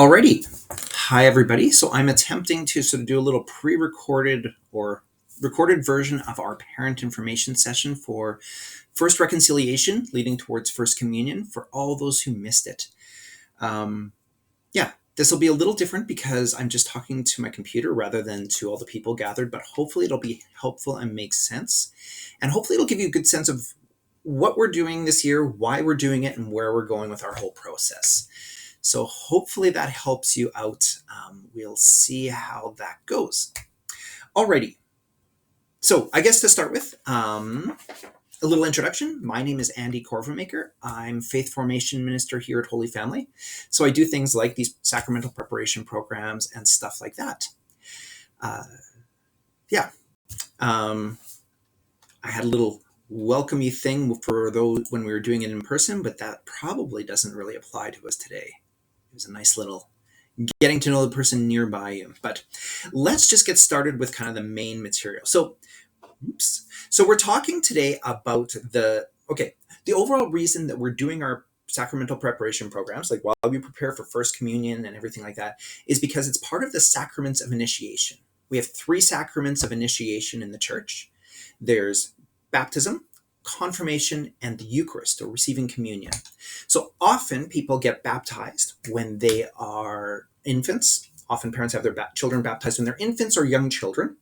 Alrighty. Hi, everybody. So I'm attempting to sort of do a little pre-recorded or recorded version of our parent information session for First Reconciliation leading towards First Communion for all those who missed it. This will be a little different because I'm just talking to my computer rather than to all the people gathered, but hopefully it'll be helpful and make sense. And hopefully it'll give you a good sense of what we're doing this year, why we're doing it, and where we're going with our whole process. So hopefully that helps you out. We'll see how that goes. Alrighty. So I guess to start with, a little introduction. My name is Andy Corvermaker. I'm Faith Formation Minister here at Holy Family. So I do things like these sacramental preparation programs and stuff like that. I had a little welcomey thing for those when we were doing it in person, but that probably doesn't really apply to us today. It was a nice little getting to know the person nearby you. But let's just get started with kind of the main material. So we're talking today about the overall reason that we're doing our sacramental preparation programs, like while we prepare for First Communion and everything like that, is because it's part of the Sacraments of Initiation. We have 3 sacraments of initiation in the church. There's baptism, confirmation, and the Eucharist, or receiving communion. So often people get baptized when they are infants. Often parents have their children baptized when they're infants or young children.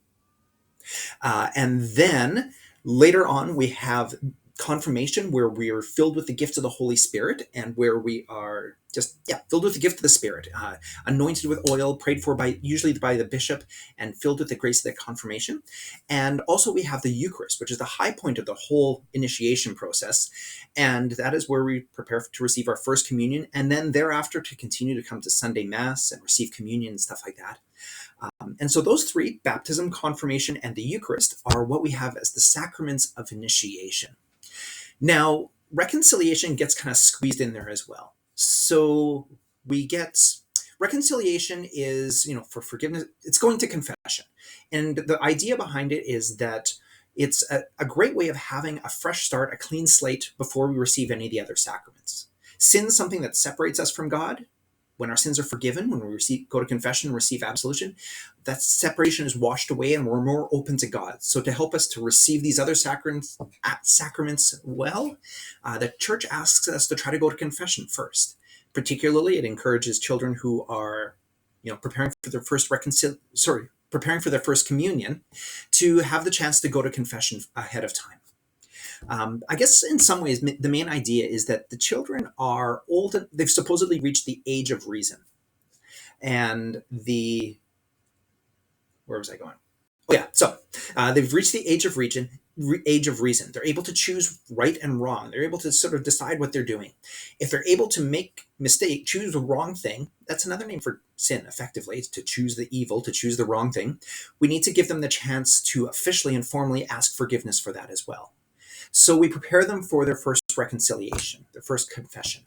And then later on, we have confirmation, where we are filled with the gift of the Holy Spirit, and where we are filled with the gift of the Spirit, anointed with oil, prayed for usually by the bishop, and filled with the grace of the confirmation. And also we have the Eucharist, which is the high point of the whole initiation process, and that is where we prepare to receive our First Communion, and then thereafter to continue to come to Sunday Mass and receive communion and stuff like that. And so those 3, baptism, confirmation, and the Eucharist, are what we have as the sacraments of initiation. Now, reconciliation gets kind of squeezed in there as well. So we get reconciliation is, for forgiveness, it's going to confession. And the idea behind it is that it's a great way of having a fresh start, a clean slate before we receive any of the other sacraments. Sin is something that separates us from God. When our sins are forgiven, when we go to confession and receive absolution, that separation is washed away and we're more open to God. So to help us to receive these other sacraments well, the church asks us to try to go to confession first. Particularly, it encourages children who are, preparing for their first communion to have the chance to go to confession ahead of time. I guess in some ways, the main idea is that the children are old. They've supposedly reached the age of reason. And where was I going? So they've reached the age of reason. They're able to choose right and wrong. They're able to sort of decide what they're doing. If they're able to choose the wrong thing, that's another name for sin, effectively. It's to choose the evil, to choose the wrong thing. We need to give them the chance to officially and formally ask forgiveness for that as well. So we prepare them for their first reconciliation, their first confession.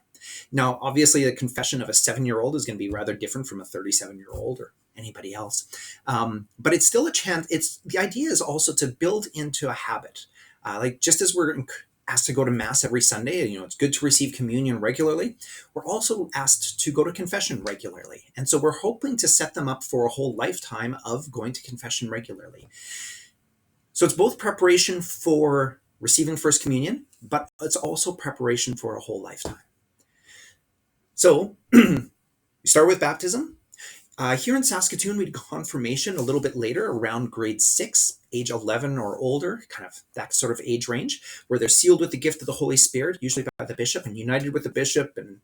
Now, obviously, the confession of a 7-year-old is going to be rather different from a 37-year-old or anybody else. But it's still a chance. The idea is also to build into a habit. Just as we're asked to go to Mass every Sunday, it's good to receive communion regularly, we're also asked to go to confession regularly. And so we're hoping to set them up for a whole lifetime of going to confession regularly. So it's both preparation for receiving First Communion, but it's also preparation for a whole lifetime. So we start with baptism. Here in Saskatoon, we did confirmation a little bit later, around grade 6, age 11 or older, kind of that sort of age range, where they're sealed with the gift of the Holy Spirit, usually by the bishop, and united with the bishop, and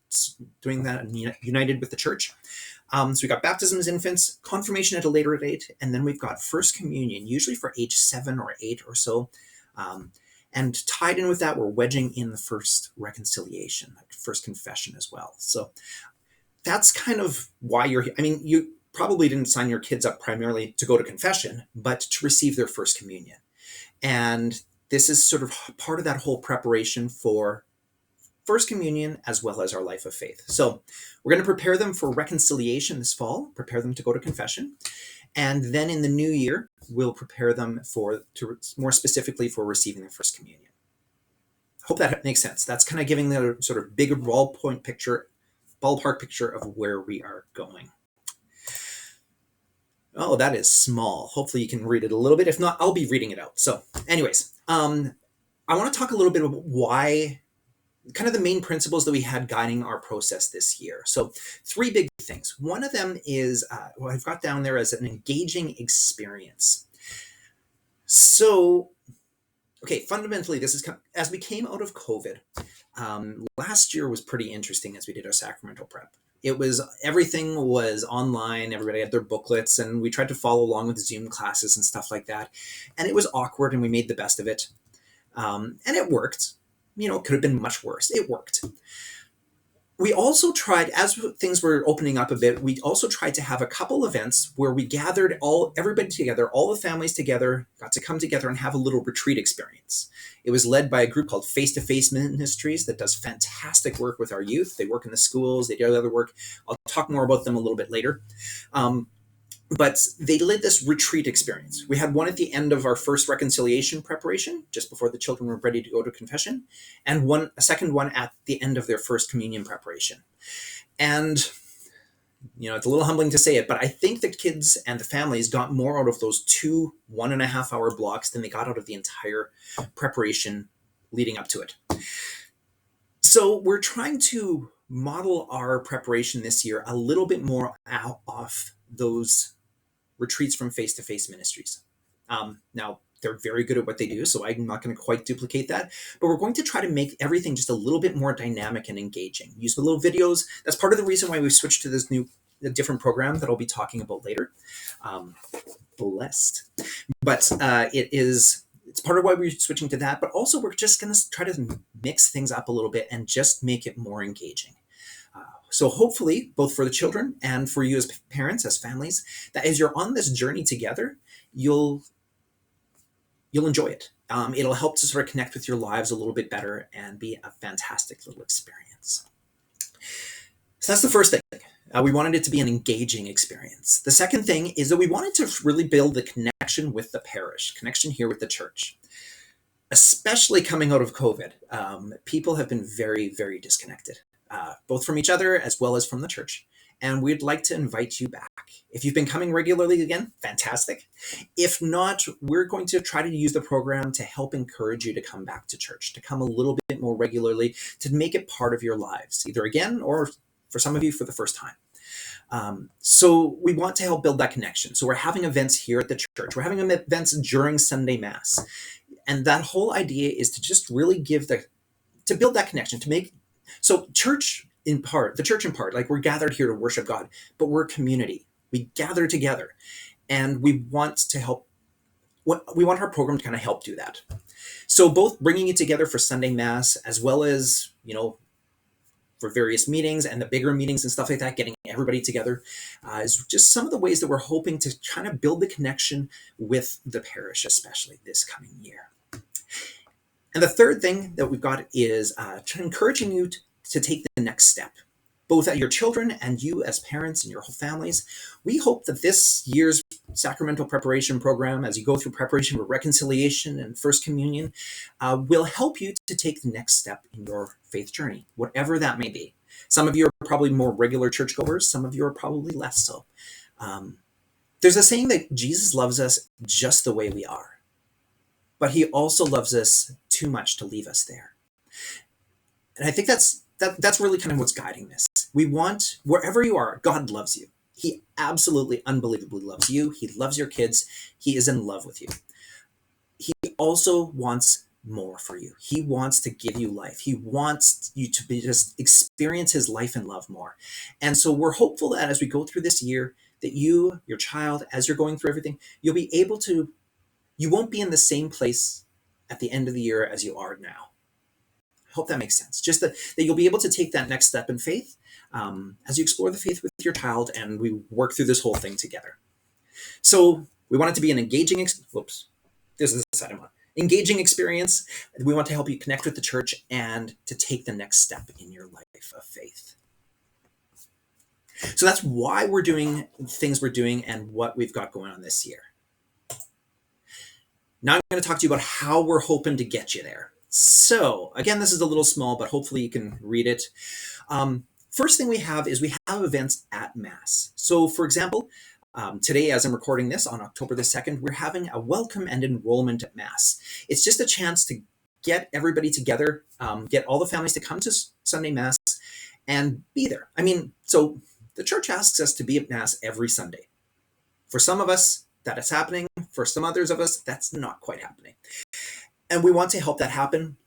doing that and united with the church. So we got baptism as infants, confirmation at a later date, and then we've got First Communion, usually for age 7 or 8 or so. And tied in with that, we're wedging in the first reconciliation, like first confession as well. So that's kind of why you're here. I mean, you probably didn't sign your kids up primarily to go to confession, but to receive their First Communion. And this is sort of part of that whole preparation for First Communion as well as our life of faith. So we're going to prepare them for reconciliation this fall, prepare them to go to confession. And then in the new year, we'll prepare them more specifically for receiving their First Communion. Hope that makes sense. That's kind of giving the sort of big ballpoint picture ballpark picture of where we are going. Oh, that is small. Hopefully you can read it a little bit. If not, I'll be reading it out. So anyways, I want to talk a little bit about why, kind of the main principles that we had guiding our process this year. So 3 big things. One of them is what I've got down there as an engaging experience. So, okay, fundamentally, this is as we came out of COVID. Last year was pretty interesting as we did our sacramental prep. Everything was online. Everybody had their booklets, and we tried to follow along with Zoom classes and stuff like that. And it was awkward, and we made the best of it. And it worked. It could have been much worse. It worked. We also tried, as things were opening up a bit, we also tried to have a couple events where we gathered everybody together, all the families together, got to come together and have a little retreat experience. It was led by a group called Face-to-Face Ministries that does fantastic work with our youth. They work in the schools, they do other work. I'll talk more about them a little bit later. But they led this retreat experience. We had one at the end of our first reconciliation preparation, just before the children were ready to go to confession, and a second one at the end of their first communion preparation. And, it's a little humbling to say it, but I think the kids and the families got more out of those 2 1.5-hour blocks than they got out of the entire preparation leading up to it. So we're trying to model our preparation this year a little bit more off those retreats from Face-to-Face Ministries. Now, they're very good at what they do, so I'm not going to quite duplicate that, but we're going to try to make everything just a little bit more dynamic and engaging. Use the little videos. That's part of the reason why we switched to this different program that I'll be talking about later. Blessed. But it's part of why we're switching to that, but also we're just going to try to mix things up a little bit and just make it more engaging. So hopefully, both for the children and for you as parents, as families, that as you're on this journey together, you'll enjoy it. It'll help to sort of connect with your lives a little bit better and be a fantastic little experience. So that's the first thing. We wanted it to be an engaging experience. The second thing is that we wanted to really build the connection with the parish, connection here with the church. Especially coming out of COVID, people have been very, very disconnected. Both from each other as well as from the church. And we'd like to invite you back. If you've been coming regularly again, fantastic. If not, we're going to try to use the program to help encourage you to come back to church, to come a little bit more regularly, to make it part of your lives, either again or for some of you for the first time. So we want to help build that connection. So we're having events here at the church. We're having events during Sunday Mass. And that whole idea is to just really to build that connection, so the church in part, like we're gathered here to worship God, but we're a community. We gather together and we want our program to kind of help do that. So both bringing it together for Sunday Mass as well as, for various meetings and the bigger meetings and stuff like that, getting everybody together is just some of the ways that we're hoping to kind of build the connection with the parish, especially this coming year. And the third thing that we've got is encouraging you to take the next step, both at your children and you as parents and your whole families. We hope that this year's sacramental preparation program, as you go through preparation for reconciliation and First Communion, will help you to take the next step in your faith journey, whatever that may be. Some of you are probably more regular churchgoers. Some of you are probably less so. There's a saying that Jesus loves us just the way we are, but he also loves us too much to leave us there. And I think that's really kind of what's guiding this. We want, wherever you are, God loves you. He absolutely, unbelievably loves you. He loves your kids. He is in love with you. He also wants more for you. He wants to give you life. He wants you to just experience his life and love more. And so we're hopeful that as we go through this year, that you, your child, as you're going through everything, you won't be in the same place at the end of the year as you are now. I hope that makes sense. Just that you'll be able to take that next step in faith as you explore the faith with your child and we work through this whole thing together. So we want it to be an engaging engaging experience. We want to help you connect with the church and to take the next step in your life of faith. So that's why we're doing things we're doing and what we've got going on this year. Now I'm going to talk to you about how we're hoping to get you there. So again, this is a little small, but hopefully you can read it. First thing we have is we have events at Mass. So for example, today, as I'm recording this on October the 2nd, we're having a welcome and enrollment at Mass. It's just a chance to get everybody together, get all the families to come to Sunday Mass and be there. I mean, so the church asks us to be at Mass every Sunday. For some of us, that is happening. For some others of us, that's not quite happening. And we want to help that happen.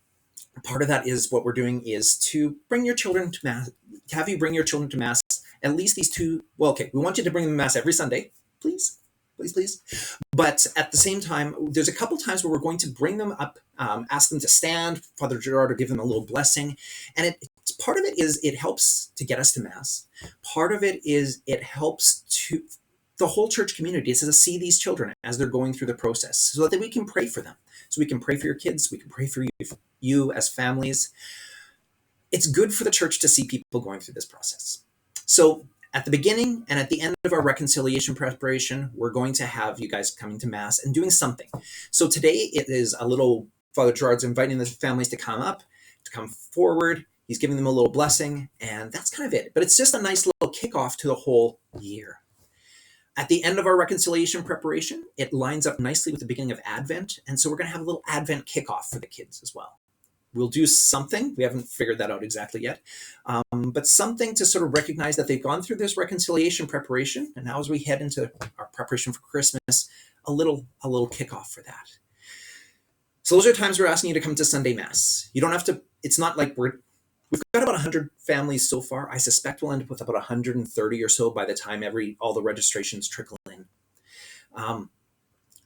Part of that is what we're doing is to bring your children to Mass, have you bring your children to Mass, at least these two. Well, okay, we want you to bring them to Mass every Sunday, please, please, please. But at the same time, there's a couple times where we're going to bring them up, ask them to stand, Father Gerard, or give them a little blessing. And part of it is it helps to get us to Mass. Part of it is it helps to the whole church community to see these children as they're going through the process so that we can pray for them. So we can pray for your kids. We can pray for you as families. It's good for the church to see people going through this process. So at the beginning and at the end of our reconciliation preparation, we're going to have you guys coming to Mass and doing something. So today it is a little, Father Gerard's inviting the families to come up, to come forward. He's giving them a little blessing, and that's kind of it. But it's just a nice little kickoff to the whole year. At the end of our reconciliation preparation, it lines up nicely with the beginning of Advent. And so we're going to have a little Advent kickoff for the kids as well. We'll do something. We haven't figured that out exactly yet. But something to sort of recognize that they've gone through this reconciliation preparation. And now as we head into our preparation for Christmas, a little kickoff for that. So those are times we're asking you to come to Sunday Mass. You don't have to, it's not like we've got about 100 families so far. I suspect we'll end up with about 130 or so by the time all the registrations trickle in.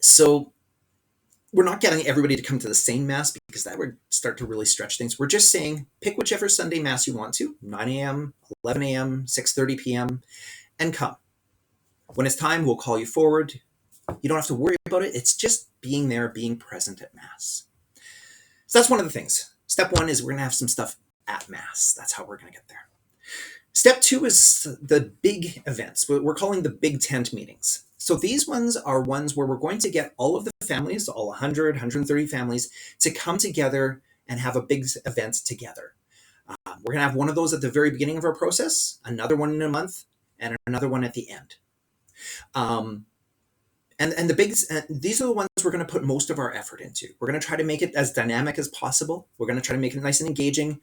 So we're not getting everybody to come to the same Mass because that would start to really stretch things. We're just saying, pick whichever Sunday Mass you want to, 9 a.m., 11 a.m., 6:30 p.m., and come. When it's time, we'll call you forward. You don't have to worry about it. It's just being there, being present at Mass. So that's one of the things. Step one is we're going to have some stuff at Mass. That's how we're going to get there. Step two is the big events. We're calling the big tent meetings. So these ones are ones where we're going to get all of the families, all 100, 130 families, to come together and have a big event together. We're going to have one of those at the very beginning of our process, another one in a month, and another one at the end. And these are the ones we're going to put most of our effort into. We're going to try to make it as dynamic as possible. We're going to try to make it nice and engaging.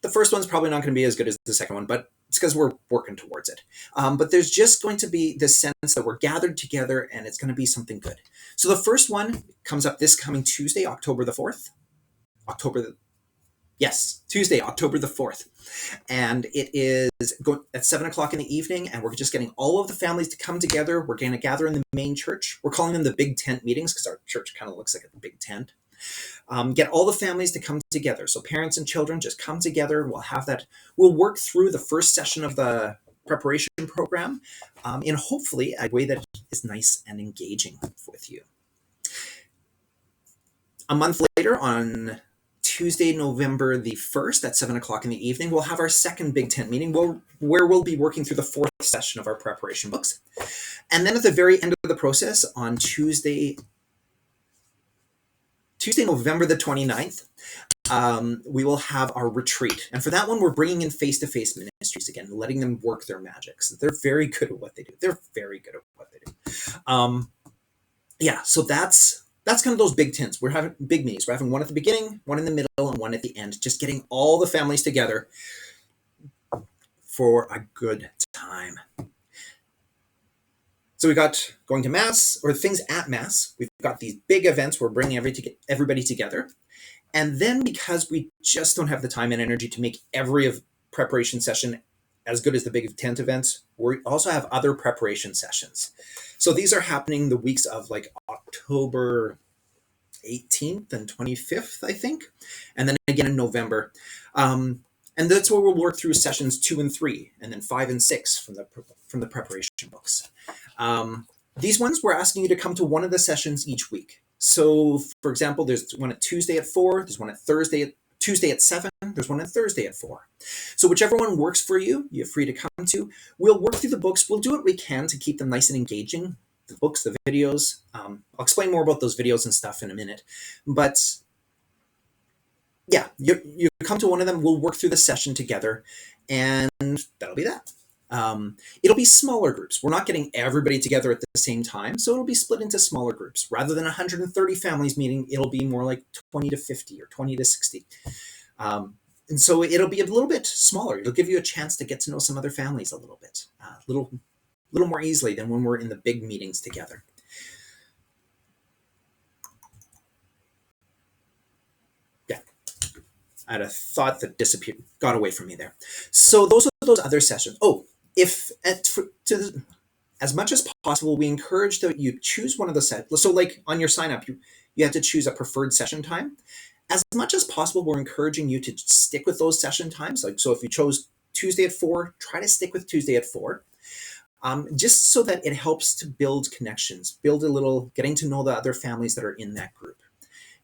The first one's probably not going to be as good as the second one, but it's because we're working towards it. But there's just going to be this sense that we're gathered together and it's going to be something good. So the first one comes up this coming Tuesday, October the 4th. Tuesday, October the 4th. And it is going at 7 o'clock in the evening, and we're just getting all of the families to come together. We're going to gather in the main church. We're calling them the big tent meetings because our church kind of looks like a big tent. Get all the families to come together. So parents and children just come together. We'll have that. We'll work through the first session of the preparation program in hopefully a way that is nice and engaging with you. A month later, on Tuesday, November the 1st at 7 o'clock in the evening, we'll have our second big tent meeting where we'll be working through the fourth session of our preparation books. And then at the very end of the process on Tuesday, November the 29th, we will have our retreat. And for that one, we're bringing in face-to-face ministries again, letting them work their magic. So they're very good at what they do. So that's kind of those big tents. We're having big meetings. We're having one at the beginning, one in the middle, and one at the end. Just getting all the families together for a good time. So we got going to Mass, or things at Mass. We've got these big events. We're bringing everybody together. And then because we just don't have the time and energy to make every preparation session as good as the big tent events, we also have other preparation sessions. So these are happening the weeks of like October 18th and 25th, I think. And then again in November. And that's where we'll work through sessions 2 and 3, and then 5 and 6 from the preparation books. These ones, we're asking you to come to one of the sessions each week. So, for example, there's one at Tuesday at 4, there's one at Tuesday at 7, there's one on Thursday at 4. So whichever one works for you, you're free to come to. We'll work through the books. We'll do what we can to keep them nice and engaging. The books, the videos. I'll explain more about those videos and stuff in a minute. But yeah, you come to one of them. We'll work through the session together, and that'll be that. It'll be smaller groups. We're not getting everybody together at the same time, so it'll be split into smaller groups. Rather than 130 families meeting, it'll be more like 20 to 50 or 20 to 60. And so it'll be a little bit smaller. It'll give you a chance to get to know some other families a little bit, little more easily than when we're in the big meetings together. Yeah, I had a thought that disappeared, got away from me there. So those are those other sessions. Oh, if as much as possible, we encourage that you choose one of the sets. So like on your sign up, you have to choose a preferred session time. As much as possible, we're encouraging you to stick with those session times. Like, so if you chose Tuesday at 4, try to stick with Tuesday at 4. Just so that it helps to build connections, build a little, getting to know the other families that are in that group.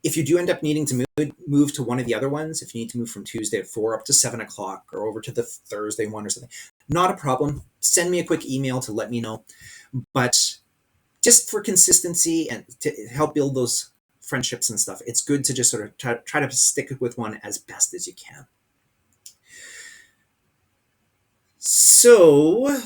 If you do end up needing to move to one of the other ones, if you need to move from Tuesday at 4 up to 7 o'clock or over to the Thursday one or something, not a problem. Send me a quick email to let me know. But just for consistency and to help build those friendships and stuff, it's good to just sort of try to stick with one as best as you can. So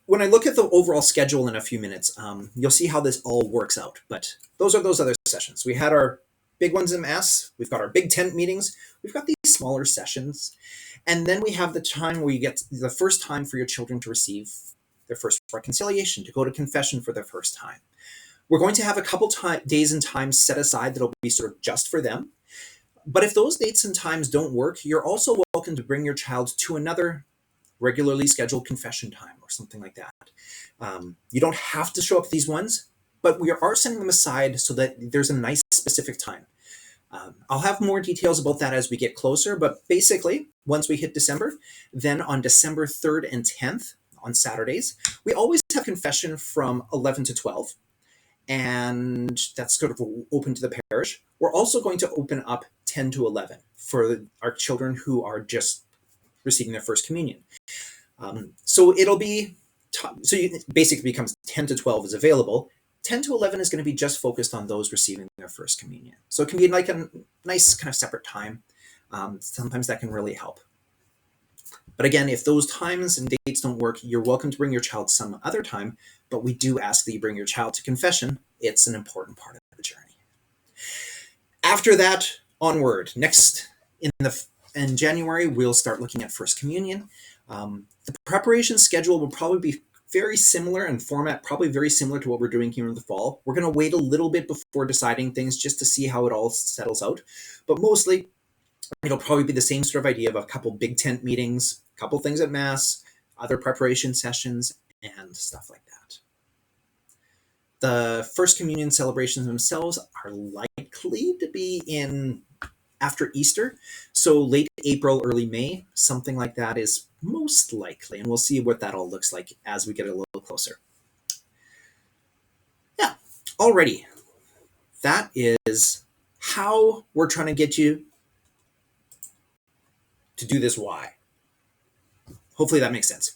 when I look at the overall schedule in a few minutes, you'll see how this all works out. But those are those other sessions. We had our big ones in mass. We've got our big tent meetings. We've got these smaller sessions. And then we have the time where you get the first time for your children to receive their first reconciliation, to go to confession for their first time. We're going to have a couple days and times set aside that'll be sort of just for them. But if those dates and times don't work, you're also welcome to bring your child to another regularly scheduled confession time or something like that. You don't have to show up these ones, but we are setting them aside so that there's a nice specific time. I'll have more details about that as we get closer, but basically, once we hit December, then on December 3rd and 10th, on Saturdays, we always have confession from 11 to 12. And that's sort of open to the parish. We're also going to open up 10 to 11 for our children who are just receiving their first communion. So it'll be, it basically becomes 10 to 12 is available. 10 to 11 is going to be just focused on those receiving their first communion. So it can be like a nice kind of separate time. Sometimes that can really help. But again, if those times and dates don't work, you're welcome to bring your child some other time, but we do ask that you bring your child to confession. It's an important part of the journey. After that, onward. Next, in January, we'll start looking at First Communion. The preparation schedule will probably be very similar in format, probably very similar to what we're doing here in the fall. We're going to wait a little bit before deciding things just to see how it all settles out. But mostly, it'll probably be the same sort of idea of a couple big tent meetings, a couple things at Mass, other preparation sessions, and stuff like that. The First Communion celebrations themselves are likely to be in after Easter, so late April, early May, something like that is most likely, and we'll see what that all looks like as we get a little closer. Yeah, alrighty. That is how we're trying to get you to do this why. Hopefully that makes sense.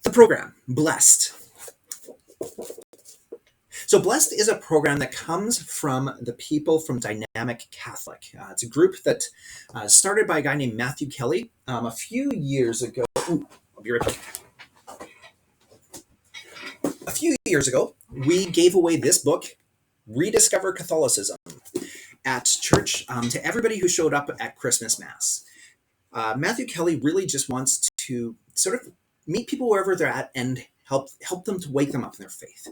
The program, Blessed. So Blessed is a program that comes from the people from Dynamic Catholic. It's a group that started by a guy named Matthew Kelly a few years ago. Ooh, I'll be right back. A few years ago, we gave away this book, Rediscover Catholicism, at church to everybody who showed up at Christmas Mass. Matthew Kelly really just wants to sort of meet people wherever they're at and help them to wake them up in their faith.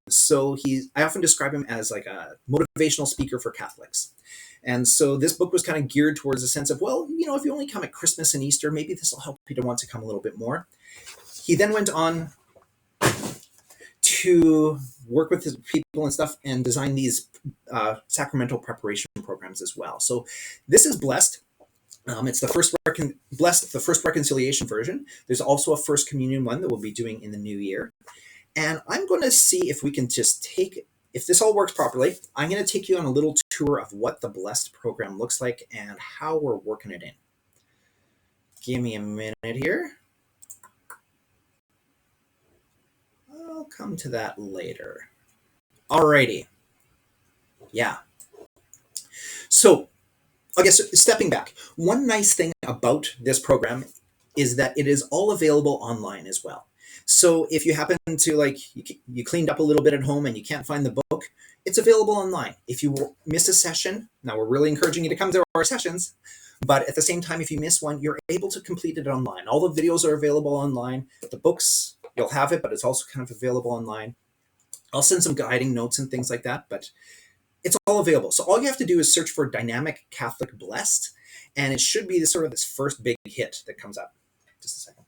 So I often describe him as like a motivational speaker for Catholics. And so this book was kind of geared towards a sense of, well, if you only come at Christmas and Easter, maybe this will help you to want to come a little bit more. He then went on to work with his people and stuff and design these sacramental preparation programs as well. So this is Blessed. It's the first Blessed, the first reconciliation version. There's also a First Communion one that we'll be doing in the new year. And I'm going to see if we can just if this all works properly, I'm going to take you on a little tour of what the Blessed program looks like and how we're working it in. Give me a minute here. I'll come to that later. Alrighty. Yeah. So I guess stepping back, one nice thing about this program is that it is all available online as well. So if you happen to you cleaned up a little bit at home and you can't find the book, it's available online. If you miss a session, now we're really encouraging you to come to our sessions, but at the same time, if you miss one, you're able to complete it online. All the videos are available online. The books, you'll have it, but it's also kind of available online. I'll send some guiding notes and things like that, but it's all available. So all you have to do is search for Dynamic Catholic Blessed, and it should be this first big hit that comes up. Just a second.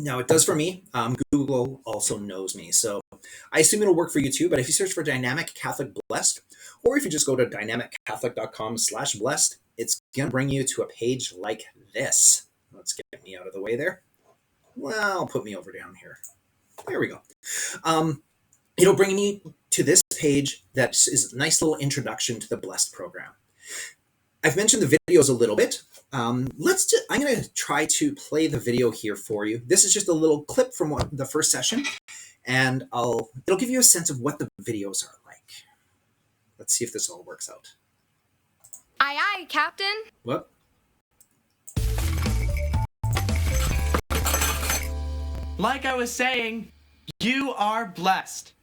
Now, it does for me. Google also knows me, so I assume it'll work for you too. But if you search for Dynamic Catholic Blessed, or if you just go to dynamiccatholic.com/blessed, it's going to bring you to a page like this. Let's get me out of the way there. Well, put me over down here. There we go. It'll bring you to this page that is a nice little introduction to the Blessed program. I've mentioned the videos a little bit. I'm going to try to play the video here for you. This is just a little clip from the first session, and it'll give you a sense of what the videos are like. Let's see if this all works out. Aye, aye, Captain. What? Like I was saying, you are blessed.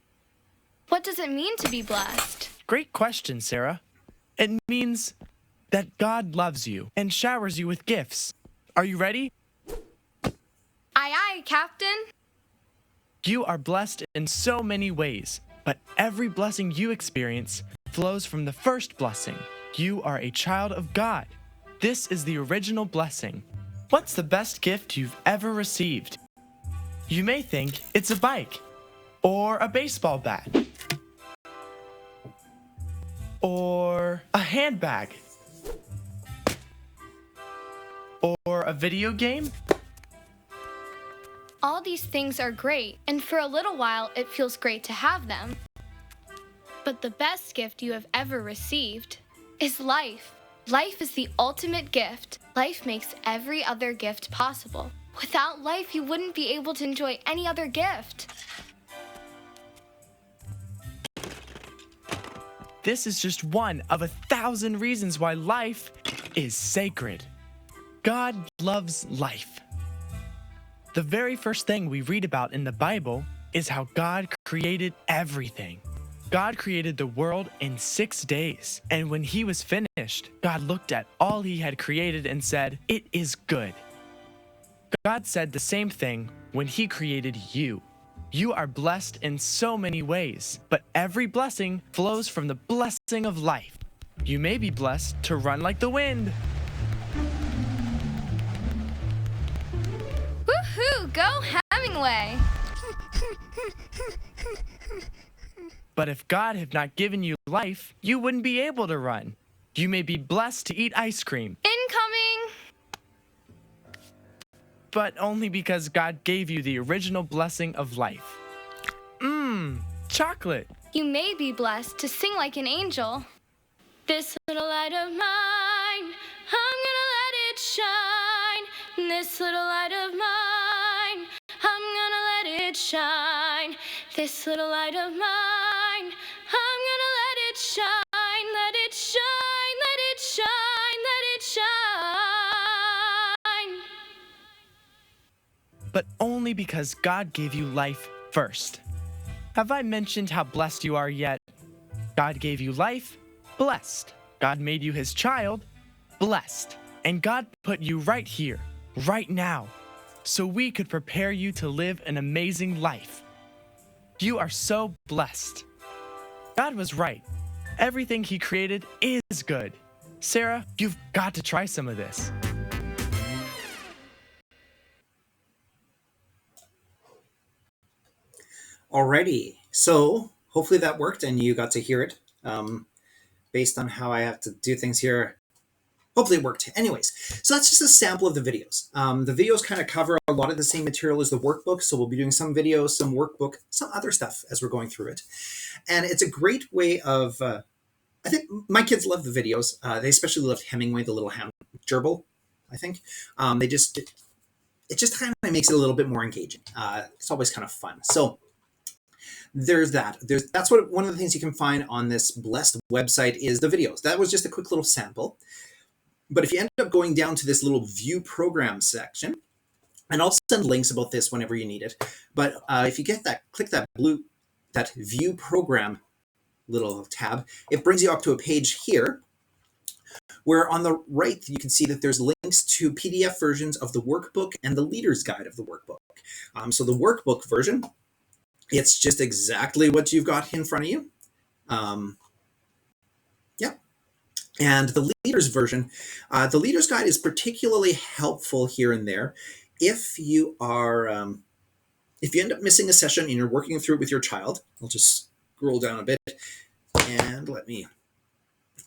What does it mean to be blessed? Great question, Sarah. It means that God loves you and showers you with gifts. Are you ready? Aye, aye, Captain. You are blessed in so many ways, but every blessing you experience flows from the first blessing. You are a child of God. This is the original blessing. What's the best gift you've ever received? You may think it's a bike, or a baseball bat, or a handbag, or a video game. All these things are great, and for a little while it feels great to have them. But the best gift you have ever received is life. Life is the ultimate gift. Life makes every other gift possible. Without life, you wouldn't be able to enjoy any other gift. This is just one of 1,000 reasons why life is sacred. God loves life. The very first thing we read about in the Bible is how God created everything. God created the world in 6 days, and when he was finished, God looked at all he had created and said, "It is good." God said the same thing when he created you. You are blessed in so many ways, but every blessing flows from the blessing of life. You may be blessed to run like the wind. Woohoo! Go Hemingway! But if God had not given you life, you wouldn't be able to run. You may be blessed to eat ice cream, Incoming! but only because God gave you the original blessing of life. Chocolate. You may be blessed to sing like an angel. This little light of mine, I'm gonna let it shine. This little light of mine, I'm gonna let it shine. This little light of mine, I'm gonna let it shine. Let it shine, let it shine, let it shine. But only because God gave you life first. Have I mentioned how blessed you are yet? God gave you life, blessed. God made you his child, blessed. And God put you right here, right now, so we could prepare you to live an amazing life. You are so blessed. God was right. Everything he created is good. Sarah, you've got to try some of this. Alrighty, so hopefully that worked and you got to hear it. Based on how I have to do things here, hopefully it worked. Anyways, so that's just a sample of the videos. The videos kind of cover a lot of the same material as the workbook, so we'll be doing some videos, some workbook, some other stuff as we're going through it. And it's a great way of, I think my kids love the videos. They especially loved Hemingway, the little gerbil, I think. It just kind of makes it a little bit more engaging. It's always kind of fun. So There's that. That's what one of the things you can find on this Blessed website is the videos. That was just a quick little sample. But if you end up going down to this little view program section, and I'll send links about this whenever you need it. But if you click that view program little tab, it brings you up to a page here where on the right you can see that there's links to PDF versions of the workbook and the leader's guide of the workbook. So the workbook version, it's just exactly what you've got in front of you. Yep. And the leader's version, the leader's guide is particularly helpful here and there if you are, if you end up missing a session and you're working through it with your child. I'll just scroll down a bit and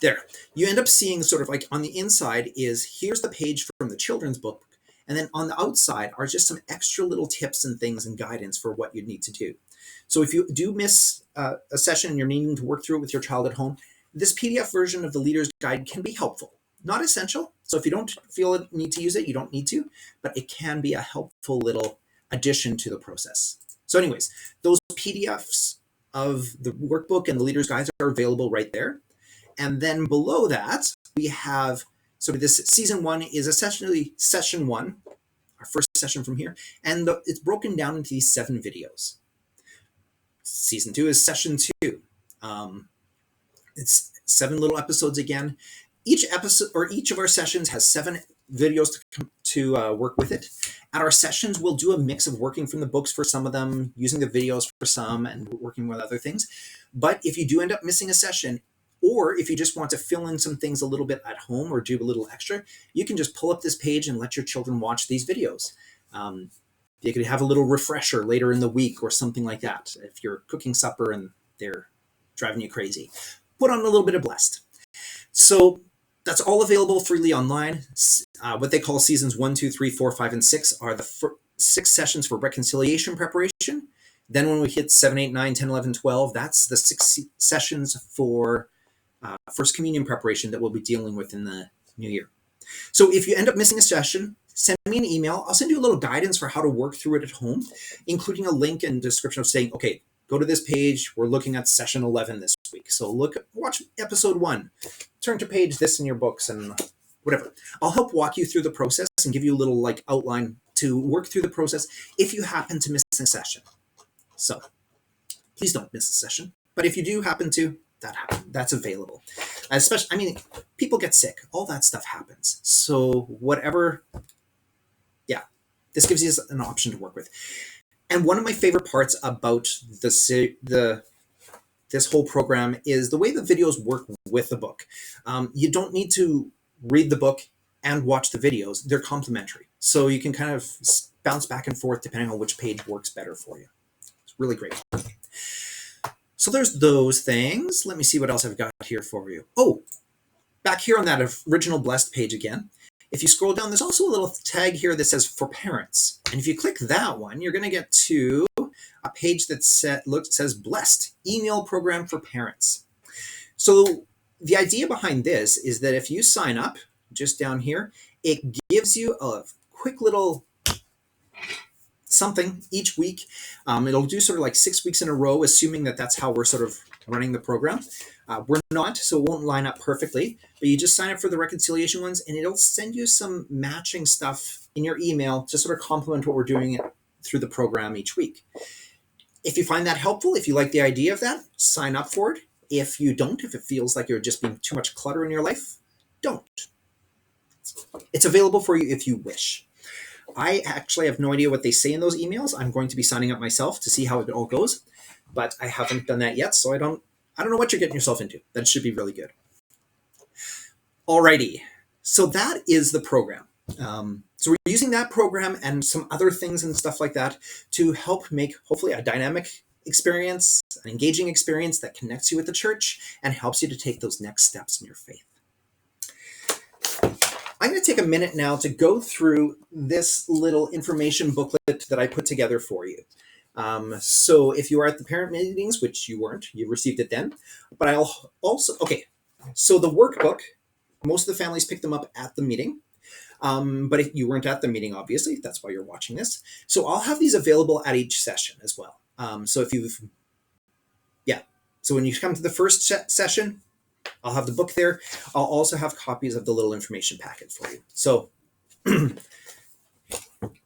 there. You end up seeing sort of like on the inside here's the page from the children's book. And then on the outside are just some extra little tips and things and guidance for what you need to do. So if you do miss a session and you're needing to work through it with your child at home, this PDF version of the leader's guide can be helpful. Not essential. So if you don't feel a need to use it, you don't need to, but it can be a helpful little addition to the process. So anyways, those PDFs of the workbook and the leader's guides are available right there. And then below that, we have, so this season 1 is essentially session 1, our first session from here, and it's broken down into these 7 videos. Season 2 is session 2. It's 7 little episodes again. Each episode or each of our sessions has 7 videos to work with it. At our sessions, we'll do a mix of working from the books for some of them, using the videos for some, and working with other things. But if you do end up missing a session, or if you just want to fill in some things a little bit at home or do a little extra, you can just pull up this page and let your children watch these videos. You could have a little refresher later in the week or something like that. If you're cooking supper and they're driving you crazy, put on a little bit of Blessed. So that's all available freely online. What they call seasons 1, 2, 3, 4, 5, and 6 are the 6 sessions for reconciliation preparation. Then when we hit 7, 8, 9, 10, 11, 12, that's the 6 sessions for First Communion preparation that we'll be dealing with in the new year. So if you end up missing a session, send me an email. I'll send you a little guidance for how to work through it at home, including a link and description of saying, okay, go to this page. We're looking at session 11 this week. So watch episode 1, turn to page this in your books and whatever. I'll help walk you through the process and give you a little outline to work through the process if you happen to miss a session. So please don't miss a session. But if you do happen to, that's available. Especially, people get sick. All that stuff happens. So whatever, this gives you an option to work with. And one of my favorite parts about this whole program is the way the videos work with the book. You don't need to read the book and watch the videos. They're complementary. So you can kind of bounce back and forth depending on which page works better for you. It's really great. So there's those things. Let me see what else I've got here for you. Oh, back here on that original Blessed page again, if you scroll down, there's also a little tag here that says for parents. And if you click that one, you're going to get to a page that says Blessed, email program for parents. So the idea behind this is that if you sign up just down here, it gives you a quick little something each week. It'll do sort of 6 weeks in a row, assuming that that's how we're sort of running the program. We're not, so it won't line up perfectly, but you just sign up for the reconciliation ones and it'll send you some matching stuff in your email to sort of complement what we're doing through the program each week. If you find that helpful, if you like the idea of that, sign up for it. If you don't, if it feels like you're just being too much clutter in your life, don't. It's available for you if you wish. I actually have no idea what they say in those emails. I'm going to be signing up myself to see how it all goes, but I haven't done that yet, so I don't know what you're getting yourself into. That should be really good. Alrighty, so that is the program. So we're using that program and some other things and stuff like that to help make hopefully a dynamic experience, an engaging experience that connects you with the church and helps you to take those next steps in your faith. I'm going to take a minute now to go through this little information booklet that I put together for you. So if you are at the parent meetings, which you weren't, you received it then, but I'll also, so the workbook, most of the families pick them up at the meeting. But if you weren't at the meeting, obviously, that's why you're watching this. So I'll have these available at each session as well. So if you've So when you come to the first session, I'll have the book there. I'll also have copies of the little information packet for you. So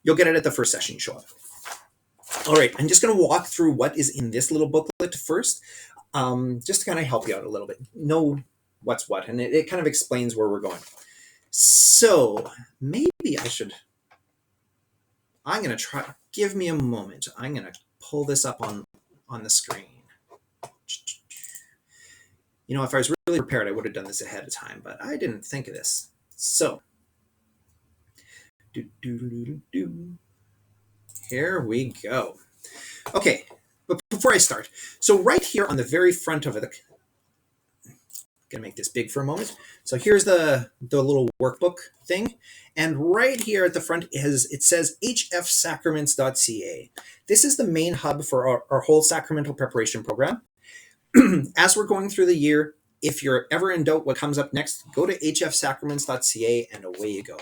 you'll get it at the first session you show up. All right, I'm just going to walk through what is in this little booklet first, just to kind of help you out a little bit, know what's what, and it kind of explains where we're going. So maybe I'm going to try, give me a moment. I'm going to pull this up on the screen. You know, if I was really prepared, I would have done this ahead of time, but I didn't think of this. So, here we go. Okay, but before I start, so right here on the very front of it, I'm gonna make this big for a moment. So here's the little workbook thing, and right here at the front it says hfsacraments.ca. This is the main hub for our whole sacramental preparation program. As we're going through the year, if you're ever in doubt what comes up next, go to hfsacraments.ca and away you go.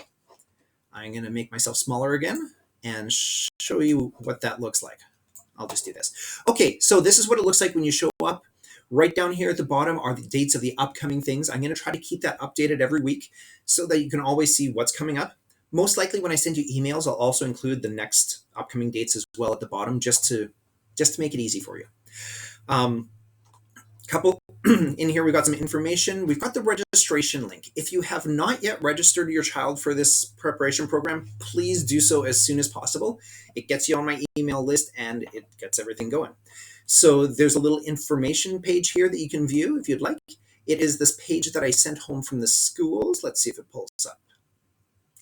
I'm going to make myself smaller again and show you what that looks like. I'll just do this. Okay, so this is what it looks like when you show up. Right down here at the bottom are the dates of the upcoming things. I'm going to try to keep that updated every week so that you can always see what's coming up. Most likely when I send you emails, I'll also include the next upcoming dates as well at the bottom just to make it easy for you. Couple in here, we've got some information. We've got the registration link. If you have not yet registered your child for this preparation program, please do so as soon as possible. It gets you on my email list and it gets everything going. So there's a little information page here that you can view if you'd like. It is this page that I sent home from the schools. Let's see if it pulls up.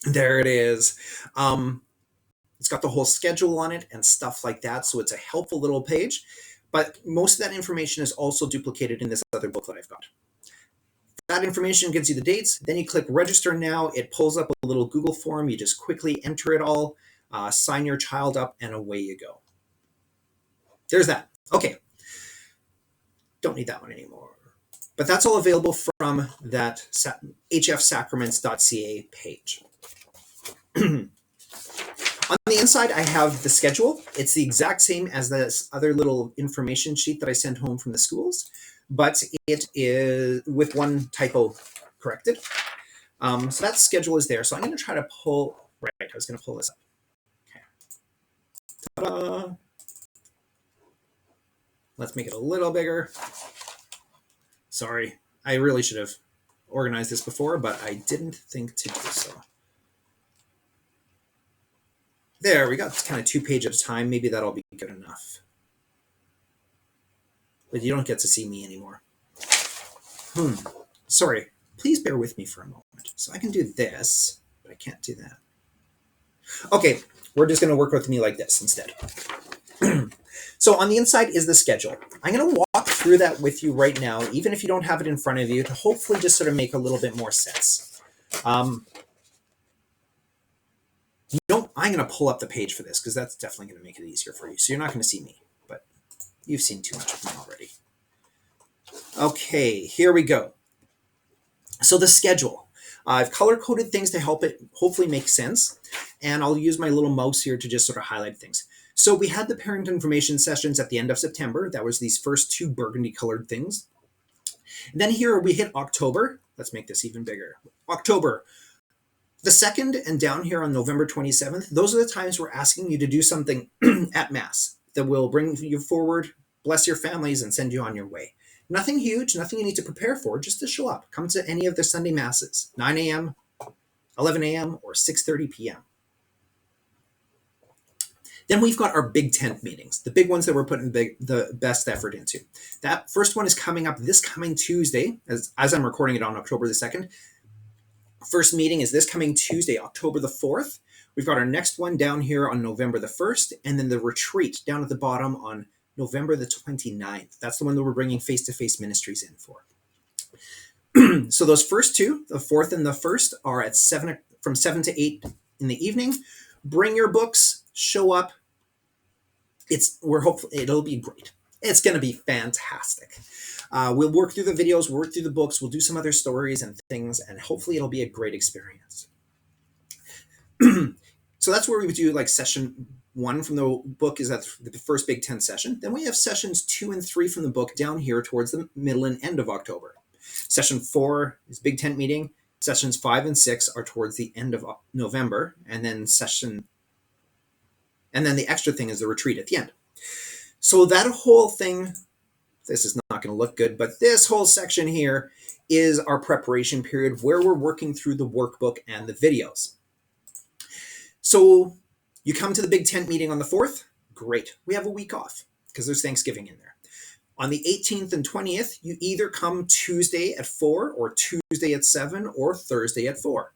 There it is. It's got the whole schedule on it and stuff like that. So it's a helpful little page. But most of that information is also duplicated in this other booklet I've got. That information gives you the dates. Then you click register now. It pulls up a little Google form. You just quickly enter it all, sign your child up, and away you go. There's that. Okay. Don't need that one anymore. But that's all available from that hfsacraments.ca page. On the inside, I have the schedule. It's the exact same as this other little information sheet that I sent home from the schools, but it is with one typo corrected. So that schedule is there. So I'm going to try to pull, right, I was going to pull this up. Okay. Ta-da. Let's make it a little bigger. Sorry, I really should have organized this before, but I didn't think to do so. There we go. It's kind of 2 pages at a time. Maybe that'll be good enough. But you don't get to see me anymore. Sorry. Please bear with me for a moment. So I can do this, but I can't do that. Okay, we're just going to work with me like this instead. So on the inside is the schedule. I'm going to walk through that with you right now, even if you don't have it in front of you, to hopefully just sort of make a little bit more sense. I'm going to pull up the page for this because that's definitely going to make it easier for you. So you're not going to see me, but you've seen too much of me already. Okay, here we go. So the schedule. I've color-coded things to help it hopefully make sense, and I'll use my little mouse here to just sort of highlight things. So we had the parent information sessions at the end of September. That was these first 2 burgundy-colored things. And then here we hit October. Let's make this even bigger. October. The 2nd and down here on November 27th, those are the times we're asking you to do something at Mass that will bring you forward, bless your families, and send you on your way. Nothing huge, nothing you need to prepare for, just to show up. Come to any of the Sunday Masses, 9 a.m., 11 a.m., or 6:30 p.m. Then we've got our big tent meetings, the big ones that we're putting the best effort into. That first one is coming up this coming Tuesday, as I'm recording it on October the 2nd. First meeting is this coming Tuesday, October the 4th. We've got our next one down here on November the 1st, and then the retreat down at the bottom on November the 29th. That's the one that we're bringing face-to-face ministries in for. So those first 2, the 4th and the 1st, are at from 7 to 8 in the evening. Bring your books, show up. It'll be great. It's going to be fantastic. We'll work through the videos, work through the books, we'll do some other stories and things, and hopefully it'll be a great experience. So that's where we would do like session 1 from the book is at the first Big Ten session. Then we have sessions 2 and 3 from the book down here towards the middle and end of October. Session 4 is Big Tent meeting. Sessions 5 and 6 are towards the end of November, and then the extra thing is the retreat at the end. So that whole thing, this is not going to look good, but this whole section here is our preparation period where we're working through the workbook and the videos. So you come to the Big Tent meeting on the 4th, great. We have a week off because there's Thanksgiving in there. On the 18th and 20th, you either come Tuesday at 4 or Tuesday at 7 or Thursday at 4.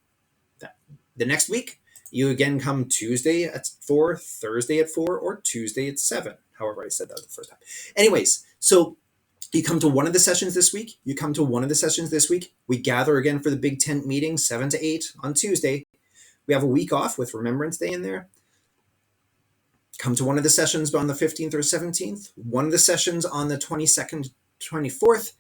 The next week, you again come Tuesday at 4, Thursday at 4, or Tuesday at 7. However, I said that the first time. Anyways, so you come to one of the sessions this week. You come to one of the sessions this week. We gather again for the Big Tent meeting, 7 to 8 on Tuesday. We have a week off with Remembrance Day in there. Come to one of the sessions on the 15th or 17th, one of the sessions on the 22nd, 24th,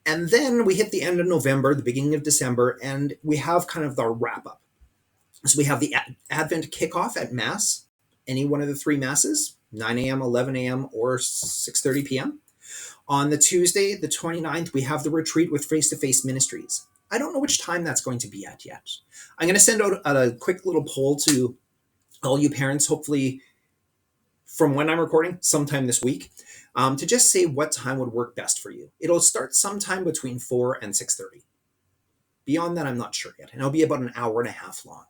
and then we hit the end of November, the beginning of December, and we have kind of the wrap-up. So we have the Advent Kickoff at Mass, any one of the 3 Masses, 9 a.m., 11 a.m., or 6:30 p.m. On the Tuesday, the 29th, we have the retreat with face-to-face ministries. I don't know which time that's going to be at yet. I'm going to send out a quick little poll to all you parents, hopefully from when I'm recording, sometime this week, to just say what time would work best for you. It'll start sometime between 4 and 6:30. Beyond that, I'm not sure yet. And it'll be about an hour and a half long.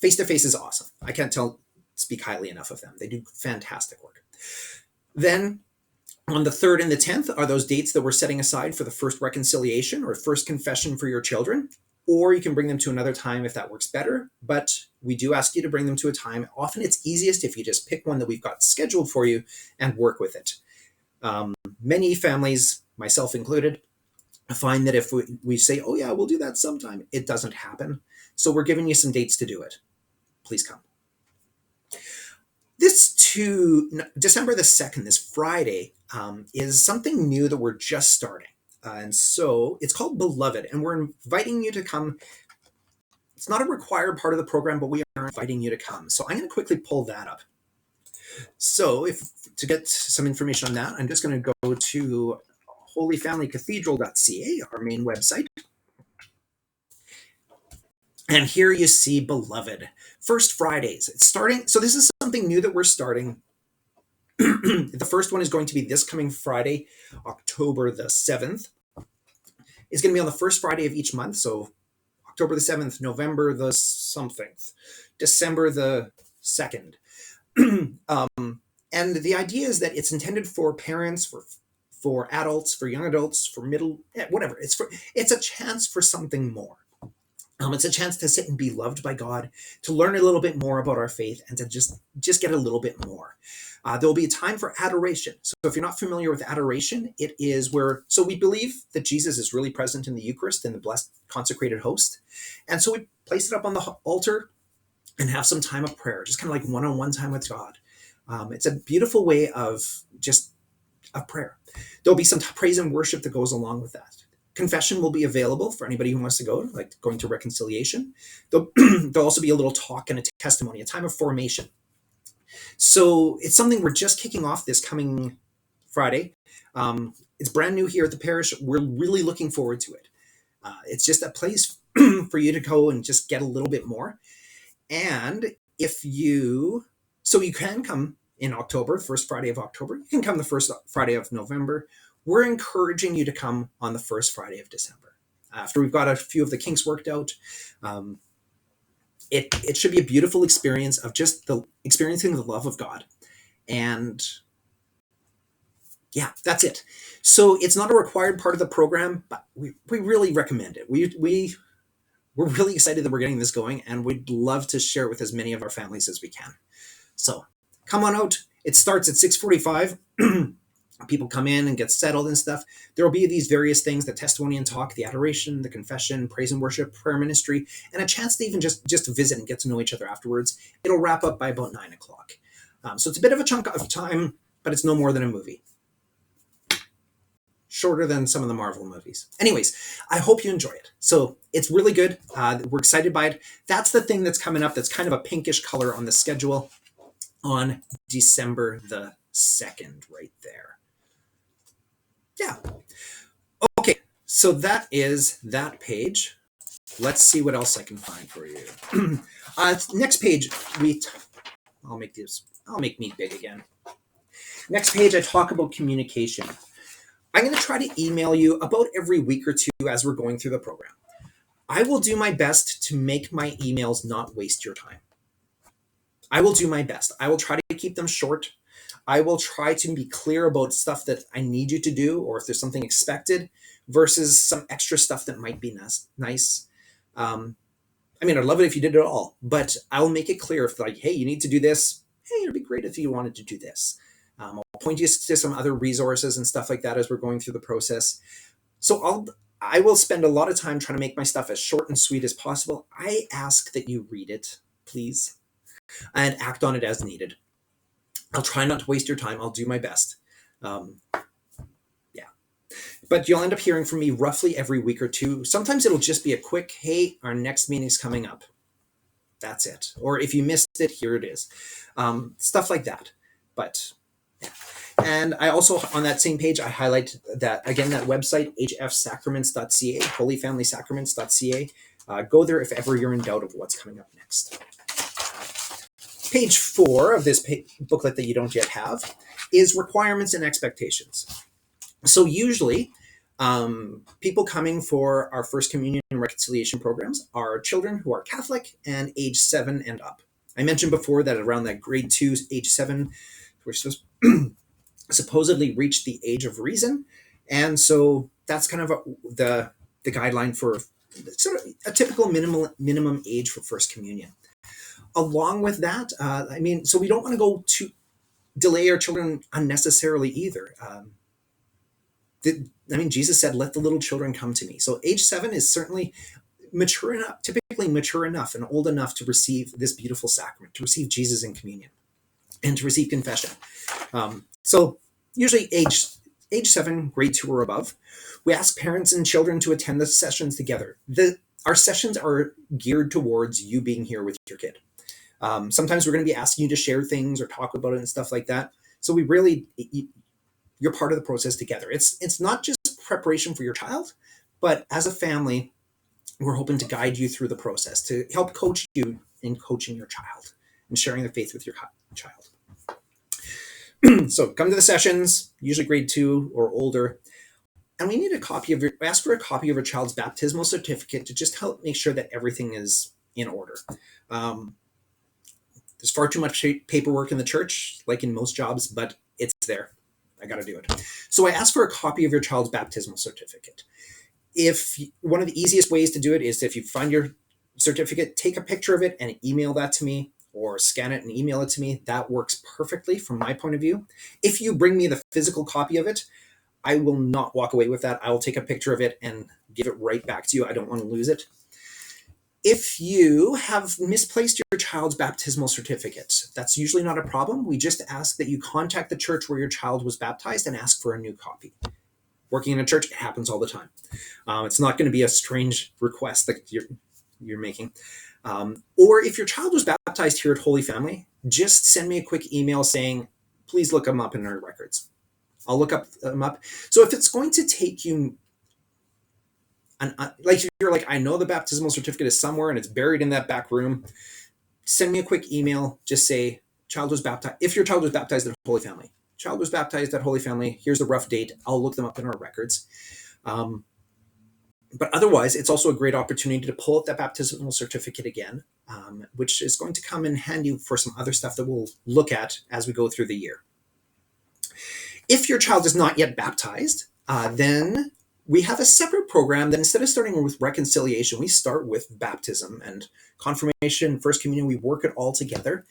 Face-to-face is awesome. I can't speak highly enough of them. They do fantastic work. Then on the 3rd and the 10th are those dates that we're setting aside for the first reconciliation or first confession for your children. Or you can bring them to another time if that works better. But we do ask you to bring them to a time. Often it's easiest if you just pick one that we've got scheduled for you and work with it. Many families, myself included, find that if we say, oh yeah, we'll do that sometime, it doesn't happen. So we're giving you some dates to do it. Please come. December the 2nd, this Friday, is something new that we're just starting. And so it's called Beloved, and we're inviting you to come. It's not a required part of the program, but we are inviting you to come. So I'm going to quickly pull that up. So to get some information on that, I'm just going to go to holyfamilycathedral.ca, our main website. And here you see Beloved. First Fridays. It's starting. So this is something new that we're starting. The first one is going to be this coming Friday, October the 7th. It's going to be on the first Friday of each month. So October the 7th, November the something, December the 2nd. And the idea is that it's intended for parents, for adults, for young adults, for whatever. It's a chance for something more. It's a chance to sit and be loved by God, to learn a little bit more about our faith, and to just get a little bit more. There'll be a time for adoration. So if you're not familiar with adoration, it is so we believe that Jesus is really present in the Eucharist, in the blessed consecrated host. And so we place it up on the altar and have some time of prayer, just kind of like one-on-one time with God. It's a beautiful way of prayer. There'll be some praise and worship that goes along with that. Confession will be available for anybody who wants to go, like going to reconciliation. There'll also be a little talk and a testimony, a time of formation. So it's something we're just kicking off this coming Friday. It's brand new here at the parish. We're really looking forward to it. It's just a place for you to go and just get a little bit more. And you can come in October, first Friday of October. You can come the first Friday of November. We're encouraging you to come on the first Friday of December. After we've got a few of the kinks worked out, it should be a beautiful experience of just experiencing the love of God. And yeah, that's it. So it's not a required part of the program, but we really recommend it. We're really excited that we're getting this going, and we'd love to share it with as many of our families as we can. So come on out. It starts at 6:45. People come in and get settled and stuff. There will be these various things, the testimony and talk, the adoration, the confession, praise and worship, prayer ministry, and a chance to even just visit and get to know each other afterwards. It'll wrap up by about 9 o'clock. So it's a bit of a chunk of time, but it's no more than a movie. shorter than some of the Marvel movies. Anyways, I hope you enjoy it. So it's really good. We're excited by it. That's the thing that's coming up. That's kind of a pinkish color on the schedule on December the 2nd right there. Yeah. Okay, so that is that page. Let's see what else I can find for you. Next page, I'll make me big again. Next page, I talk about communication. I'm going to try to email you about every week or two as we're going through the program. I will do my best to make my emails not waste your time. I will do my best. I will try to keep them short. I will try to be clear about stuff that I need you to do, or if there's something expected, versus some extra stuff that might be nice. I mean, I'd love it if you did it all, but I'll make it clear if like, hey, you need to do this. Hey, it'd be great if you wanted to do this. I'll point you to some other resources and stuff like that as we're going through the process. So I will spend a lot of time trying to make my stuff as short and sweet as possible. I ask that you read it, please, and act on it as needed. I'll try not to waste your time. I'll do my best. But you'll end up hearing from me roughly every week or two. Sometimes it'll just be a quick, hey, our next meeting's coming up. That's it. Or if you missed it, here it is. Stuff like that. But yeah. And I also, on that same page, I highlight that, again, that website, hfsacraments.ca, holyfamilysacraments.ca. Go there if ever you're in doubt of what's coming up next. Page 4 of this booklet that you don't yet have is requirements and expectations. So usually, people coming for our First Communion and Reconciliation programs are children who are Catholic and age 7 and up. I mentioned before that around that grade 2, age 7, we're supposedly reach the age of reason. And so that's kind of the guideline for sort of a typical minimum age for First Communion. Along with that, so we don't want to go to delay our children unnecessarily either. Jesus said, let the little children come to me. So age 7 is certainly typically mature enough and old enough to receive this beautiful sacrament, to receive Jesus in communion and to receive confession. So usually age 7, grade 2 or above, we ask parents and children to attend the sessions together. Our sessions are geared towards you being here with your kid. Sometimes we're going to be asking you to share things or talk about it and stuff like that. So you're part of the process together. It's not just preparation for your child, but as a family, we're hoping to guide you through the process, to help coach you in coaching your child and sharing the faith with your child. So come to the sessions, usually grade 2 or older, and we need ask for a copy of your child's baptismal certificate to just help make sure that everything is in order. There's far too much paperwork in the church, like in most jobs, but it's there. I got to do it. So I ask for a copy of your child's baptismal certificate. If one of the easiest ways to do it is if you find your certificate, take a picture of it and email that to me, or scan it and email it to me. That works perfectly from my point of view. If you bring me the physical copy of it, I will not walk away with that. I will take a picture of it and give it right back to you. I don't want to lose it. If you have misplaced your child's baptismal certificate, that's usually not a problem. We just ask that you contact the church where your child was baptized and ask for a new copy. Working in a church, it happens all the time. It's not going to be a strange request that you're making. Or if your child was baptized here at Holy Family, just send me a quick email saying, please look them up in our records. I'll look them up. So if it's going to take you, if you're like, I know the baptismal certificate is somewhere and it's buried in that back room, send me a quick email. Just say, child was baptized. If your child was baptized at Holy Family, child was baptized at Holy Family, here's the rough date. I'll look them up in our records. But otherwise, it's also a great opportunity to pull out that baptismal certificate again, which is going to come in handy for some other stuff that we'll look at as we go through the year. If your child is not yet baptized, then we have a separate program that instead of starting with reconciliation, we start with baptism and confirmation, First Communion. We work it all together.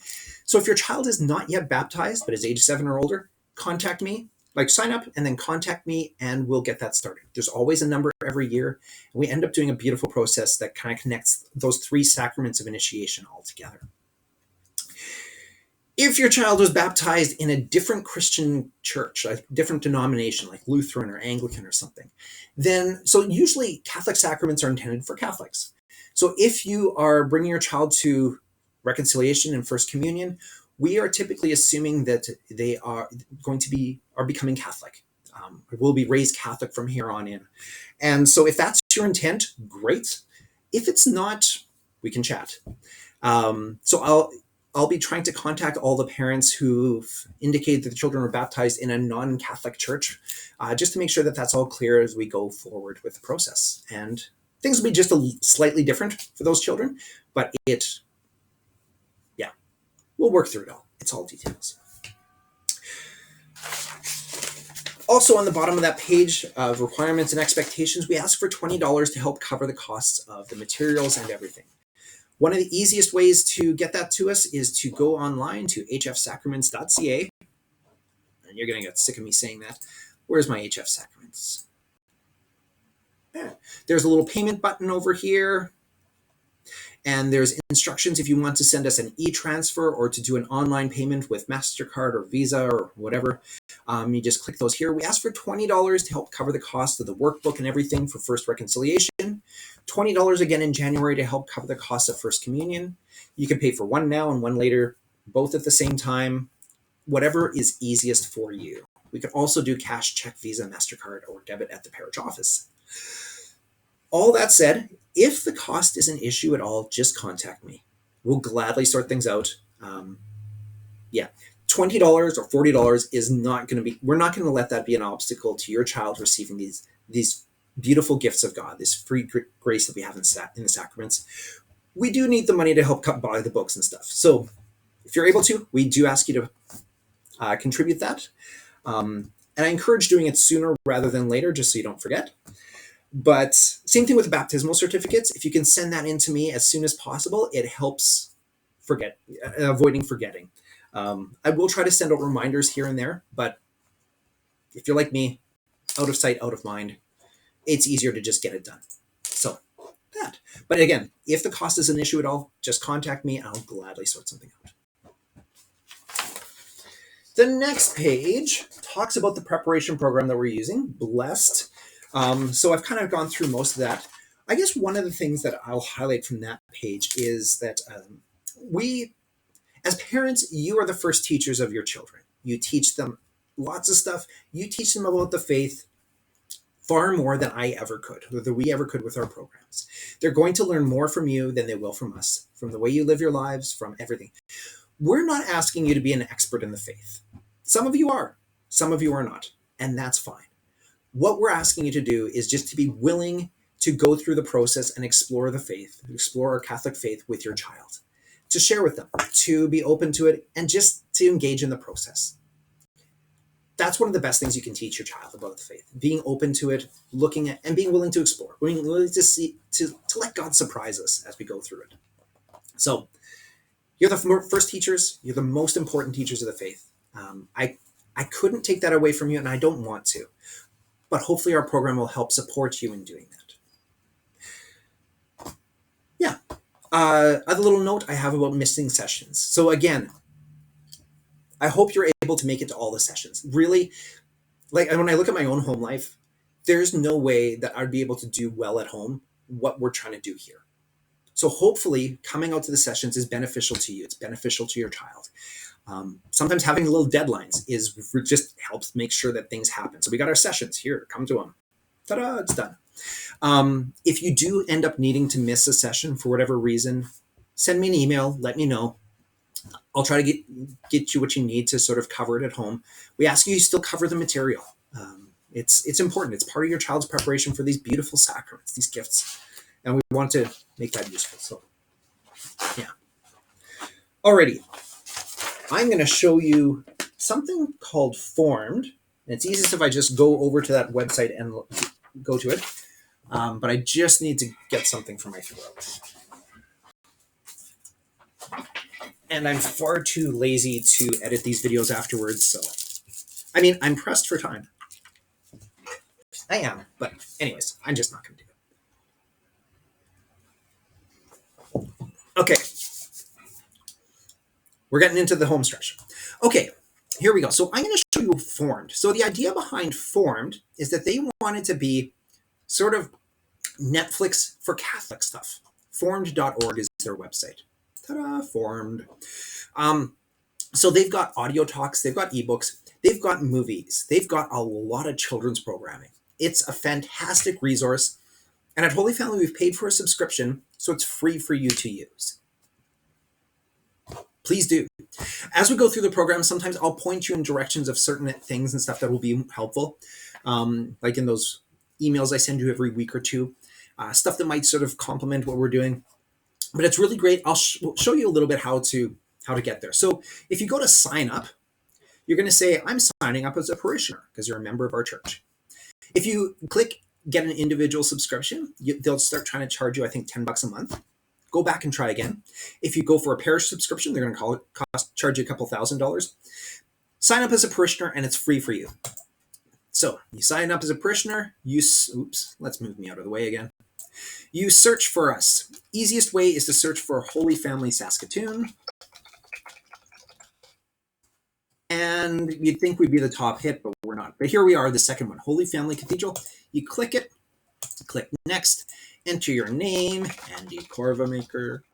So if your child is not yet baptized, but is age 7 or older, contact me, sign up and then contact me and we'll get that started. There's always a number every year. And we end up doing a beautiful process that kind of connects those 3 sacraments of initiation all together. If your child was baptized in a different Christian church, a different denomination like Lutheran or Anglican or something, then, so usually Catholic sacraments are intended for Catholics. So if you are bringing your child to reconciliation and First Communion, we are typically assuming that they are becoming Catholic, will be raised Catholic from here on in. And so if that's your intent, great. If it's not, we can chat. So I'll be trying to contact all the parents who've indicated that the children were baptized in a non-Catholic church, just to make sure that that's all clear as we go forward with the process. And things will be just slightly different for those children, but we'll work through it all. It's all details. Also, on the bottom of that page of requirements and expectations, we ask for $20 to help cover the costs of the materials and everything. One of the easiest ways to get that to us is to go online to hfsacraments.ca. And you're going to get sick of me saying that. Where's my HF Sacraments? Yeah. There's a little payment button over here. And there's instructions if you want to send us an e-transfer or to do an online payment with MasterCard or Visa or whatever. You just click those here. We ask for $20 to help cover the cost of the workbook and everything for First Reconciliation. $20 again in January to help cover the cost of First Communion. You can pay for one now and one later, both at the same time, whatever is easiest for you. We can also do cash, check, Visa, MasterCard, or debit at the parish office. All that said, if the cost is an issue at all, just contact me. We'll gladly sort things out. $20 or $40 is not going to be, we're not going to let that be an obstacle to your child receiving these beautiful gifts of God, this free grace that we have in the sacraments. We do need the money to help buy the books and stuff. So if you're able to, we do ask you to contribute that. And I encourage doing it sooner rather than later, just so you don't forget. But same thing with baptismal certificates. If you can send that in to me as soon as possible, it helps avoiding forgetting. I will try to send out reminders here and there, but if you're like me, out of sight, out of mind, it's easier to just get it done. So that. But again, if the cost is an issue at all, just contact me and I'll gladly sort something out. The next page talks about the preparation program that we're using, Blessed. So I've kind of gone through most of that. I guess one of the things that I'll highlight from that page is that we, as parents, you are the first teachers of your children. You teach them lots of stuff. You teach them about the faith far more than I ever could, or that we ever could with our programs. They're going to learn more from you than they will from us, from the way you live your lives, from everything. We're not asking you to be an expert in the faith. Some of you are, some of you are not, and that's fine. What we're asking you to do is just to be willing to go through the process and explore the faith, explore our Catholic faith with your child, to share with them, to be open to it, and just to engage in the process. That's one of the best things you can teach your child about the faith, being open to it, looking at, and being willing to explore, being willing to see, to let God surprise us as we go through it. So you're the first teachers, you're the most important teachers of the faith. I couldn't take that away from you, and I don't want to. But hopefully our program will help support you in doing that. Yeah. Other little note I have about missing sessions. So again, I hope you're able to make it to all the sessions. Really, like when I look at my own home life, there's no way that I'd be able to do well at home what we're trying to do here. So hopefully coming out to the sessions is beneficial to you. It's beneficial to your child. Sometimes having little deadlines just helps make sure that things happen. So we got our sessions here, come to them. Ta-da, it's done. If you do end up needing to miss a session for whatever reason, send me an email, let me know. I'll try to get you what you need to sort of cover it at home. We ask you to still cover the material. It's important. It's part of your child's preparation for these beautiful sacraments, these gifts. And we want to make that useful. So, yeah. Alrighty. I'm going to show you something called Formed. And it's easiest if I just go over to that website and go to it. But I just need to get something for my throat. And I'm far too lazy to edit these videos afterwards. So, I mean, I'm pressed for time. I am. But anyways, I'm just not going to do it. Okay. we're getting into the home stretch. Okay, here we go. So I'm going to show you Formed. So the idea behind Formed is that they wanted to be sort of Netflix for Catholic stuff. Formed.org is their website. Ta-da, Formed. So they've got audio talks, they've got ebooks, they've got movies, they've got a lot of children's programming. It's a fantastic resource. And at Holy Family, we've paid for a subscription, so it's free for you to use. Please do. As we go through the program, sometimes I'll point you in directions of certain things and stuff that will be helpful, like in those emails I send you every week or two, stuff that might sort of complement what we're doing. But it's really great. I'll show you a little bit how to get there. So if you go to sign up, you're going to say, I'm signing up as a parishioner because you're a member of our church. If you click get an individual subscription, they'll start trying to charge you, I think, $10 a month. Go back and try again. If you go for a parish subscription, they're going to charge you a couple $1,000s. Sign up as a parishioner and it's free for you. So you sign up as a parishioner, let's move me out of the way again. You search for us. Easiest way is to search for Holy Family Saskatoon. And you'd think we'd be the top hit, but we're not. But here we are, the second one, Holy Family Cathedral. You click it, click next, enter your name, Andy Corva Maker.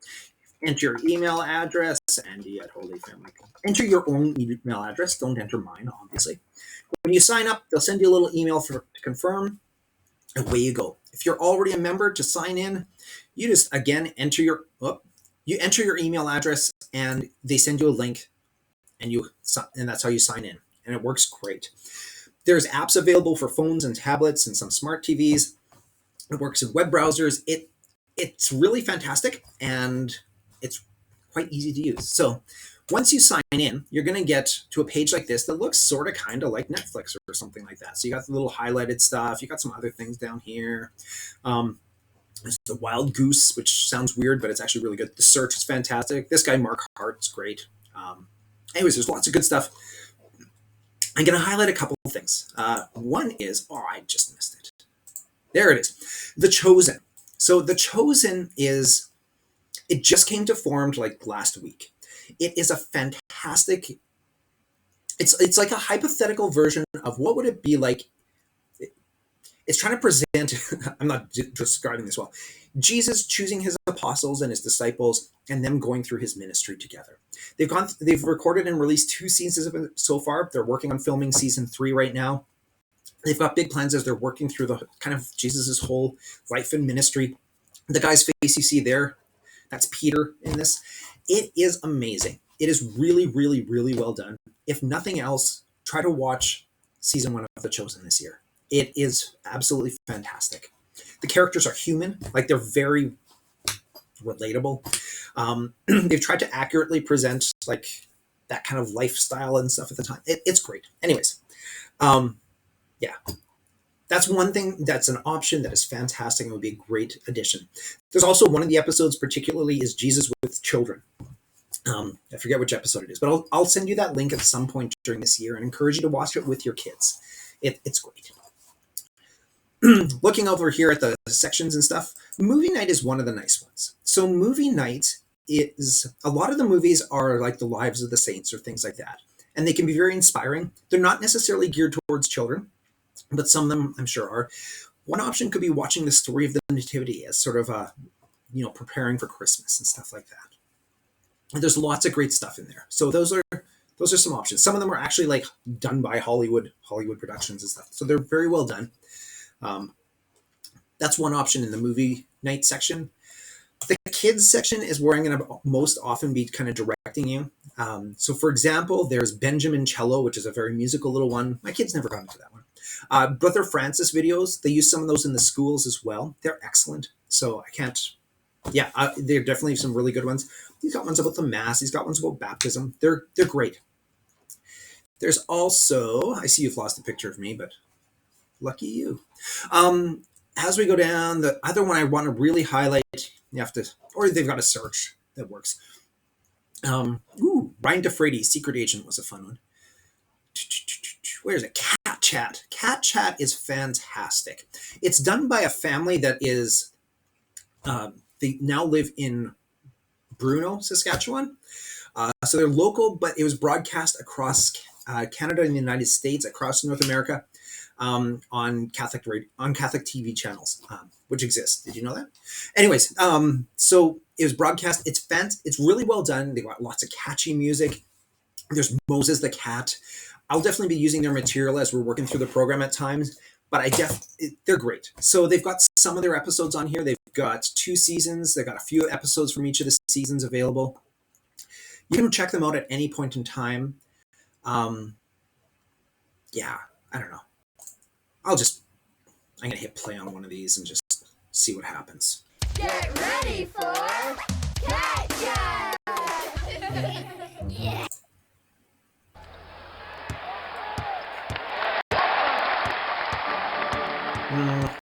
Enter your email address, Andy at Holy Family. Enter your own email address. Don't enter mine, obviously. When you sign up, they'll send you a little email to confirm. Away you go. If you're already a member, to sign in, you just, again, enter your email address, and they send you a link. And that's how you sign in, and it works great. There's apps available for phones and tablets and some smart TVs. It works in web browsers. It's really fantastic, and it's quite easy to use. So once you sign in, you're going to get to a page like this that looks sort of kind of like Netflix or something like that. So you got the little highlighted stuff. You got some other things down here. There's the Wild Goose, which sounds weird, but it's actually really good. The Search is fantastic. This guy, Mark Hart, is great. Anyways, there's lots of good stuff. I'm going to highlight a couple of things. One is, I just missed it. There it is. The Chosen. So The Chosen it just came to Formed like last week. It is a fantastic, it's like a hypothetical version of what would it be like. It's trying to present, I'm not describing this well, Jesus choosing his apostles and his disciples and them going through his ministry together. They've recorded and released 2 seasons of it so far. They're working on filming season 3 right now. They've got big plans as they're working through the kind of Jesus's whole life and ministry. The guy's face you see there, that's Peter in this. It is amazing. It is really, really, really well done. If nothing else, try to watch season 1 of The Chosen this year. It is absolutely fantastic. The characters are human, like they're very relatable. They've tried to accurately present like that kind of lifestyle and stuff at the time. It's great. Anyways, yeah, that's one thing. That's an option that is fantastic and would be a great addition. There's also one of the episodes, particularly, is Jesus with children. I forget which episode it is, but I'll send you that link at some point during this year and encourage you to watch it with your kids. It's great. Looking over here at the sections and stuff, movie night is one of the nice ones. So movie night is, a lot of the movies are like the lives of the saints or things like that. And they can be very inspiring. They're not necessarily geared towards children, but some of them I'm sure are. One option could be watching the story of the Nativity as sort of preparing for Christmas and stuff like that. And there's lots of great stuff in there. So those are some options. Some of them are actually like done by Hollywood productions and stuff. So they're very well done. That's one option in the movie night section. The kids section is where I'm going to most often be kind of directing you. So for example, there's Benjamin Cello, which is a very musical little one. My kids never got into that one. Brother Francis videos, they use some of those in the schools as well. They're excellent. So they're definitely some really good ones. He's got ones about the Mass. He's got ones about baptism. They're great. There's also, I see you've lost a picture of me, but lucky you. As we go down, the other one I want to really highlight, they've got a search that works. Ryan DeFrades, Secret Agent was a fun one. Where is it? Cat Chat. Cat Chat is fantastic. It's done by a family that is, they now live in Bruno, Saskatchewan. So they're local, but it was broadcast across Canada and the United States, across North America, on Catholic TV channels, which exist. Did you know that? Anyways, so it was broadcast. It's really well done. They got lots of catchy music. There's Moses the cat. I'll definitely be using their material as we're working through the program at times, but they're great. So they've got some of their episodes on here. They've got 2 seasons. They've got a few episodes from each of the seasons available. You can check them out at any point in time. Yeah, I don't know. I'm going to hit play on one of these and just see what happens. Get ready for Cat Chat! Yeah.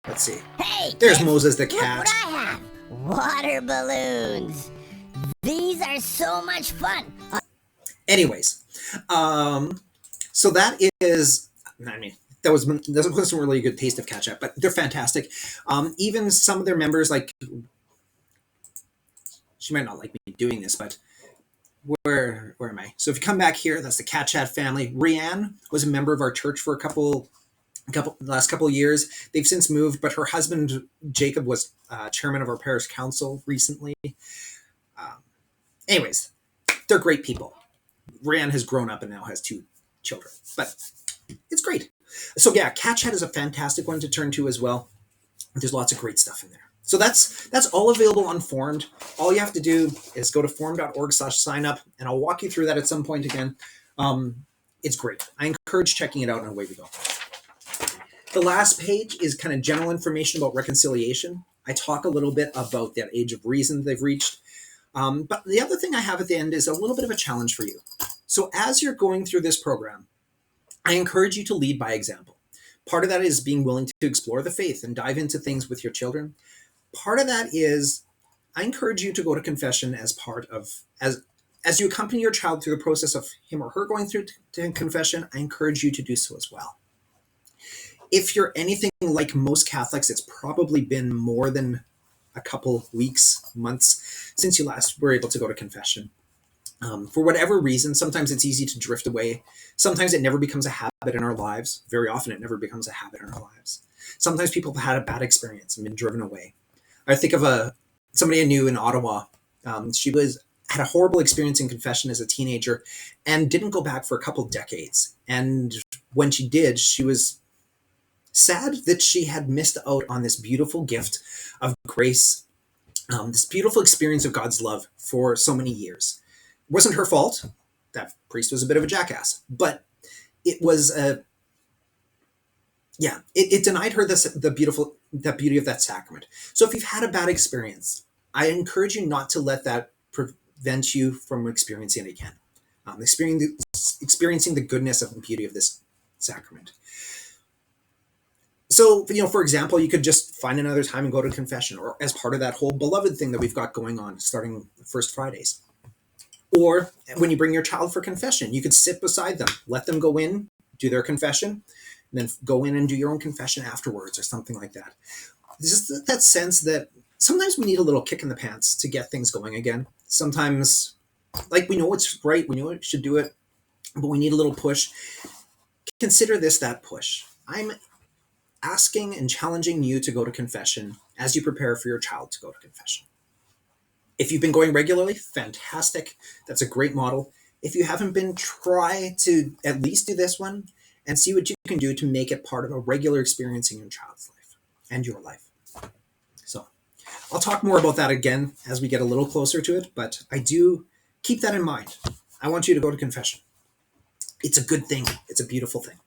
Let's see. Hey, there's kids, Moses the look cat. what I have. Water balloons. These are so much fun. Anyways, so that is, I mean, that wasn't really a good taste of catch up, but they're fantastic. Even some of their members, like, she might not like me doing this, but where am I? So if you come back here, that's the Cat Chat family. Rianne was a member of our church for last couple of years. They've since moved, but her husband Jacob was chairman of our parish council recently. Anyways, they're great people. Rianne has grown up and now has 2 children, but it's great. So yeah, Cat Chat is a fantastic one to turn to as well. There's lots of great stuff in there. So that's all available on Formed. All you have to do is go to formed.org/sign up, and I'll walk you through that at some point again. It's great. I encourage checking it out, and away we go. The last page is kind of general information about reconciliation. I talk a little bit about that age of reason they've reached. But the other thing I have at the end is a little bit of a challenge for you. So as you're going through this program, I encourage you to lead by example. Part of that is being willing to explore the faith and dive into things with your children. Part of that is I encourage you to go to confession as you accompany your child through the process of him or her going through to confession. I encourage you to do so as well. If you're anything like most Catholics, it's probably been more than a couple weeks, months since you last were able to go to confession. For whatever reason, sometimes it's easy to drift away. Sometimes it never becomes a habit in our lives. Very often it never becomes a habit in our lives. Sometimes people have had a bad experience and been driven away. I think of somebody I knew in Ottawa. She had a horrible experience in confession as a teenager and didn't go back for a couple decades. And when she did, she was sad that she had missed out on this beautiful gift of grace, this beautiful experience of God's love for so many years. It wasn't her fault. That priest was a bit of a jackass, but it was it denied her the beauty of that sacrament. So if you've had a bad experience, I encourage you not to let that prevent you from experiencing it again. Experiencing the goodness of the beauty of this sacrament. So, for example, you could just find another time and go to confession, or as part of that whole beloved thing that we've got going on starting First Fridays. Or when you bring your child for confession, you could sit beside them, let them go in, do their confession, and then go in and do your own confession afterwards or something like that. There's just that sense that sometimes we need a little kick in the pants to get things going again. Sometimes, like, we know it's right, we know we should do it, but we need a little push. Consider this that push. I'm asking and challenging you to go to confession as you prepare for your child to go to confession. If you've been going regularly, fantastic. That's a great model. If you haven't been, try to at least do this one and see what you can do to make it part of a regular experience in your child's life and your life. So I'll talk more about that again as we get a little closer to it, but I do keep that in mind. I want you to go to confession. It's a good thing. It's a beautiful thing.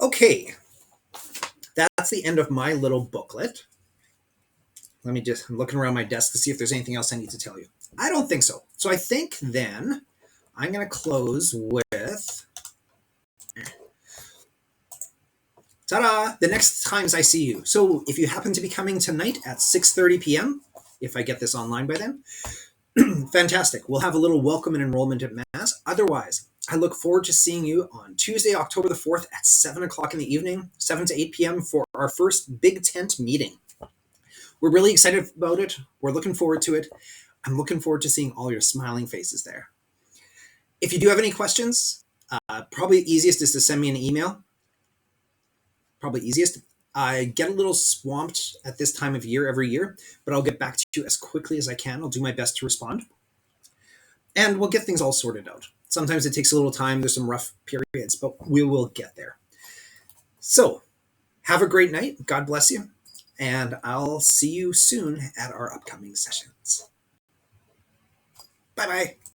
Okay, that's the end of my little booklet. I'm looking around my desk to see if there's anything else I need to tell you. I don't think so. So I think then I'm going to close with, ta-da, the next times I see you. So if you happen to be coming tonight at 6:30 p.m., if I get this online by then, fantastic. We'll have a little welcome and enrollment at Mass. Otherwise, I look forward to seeing you on Tuesday, October the 4th at 7 o'clock in the evening, 7 to 8 p.m. for our first big tent meeting. We're really excited about it. We're looking forward to it. I'm looking forward to seeing all your smiling faces there. If you do have any questions, probably easiest is to send me an email. Probably easiest. I get a little swamped at this time of year every year, but I'll get back to you as quickly as I can. I'll do my best to respond. And we'll get things all sorted out. Sometimes it takes a little time. There's some rough periods, but we will get there. So, have a great night. God bless you. And I'll see you soon at our upcoming sessions. Bye-bye.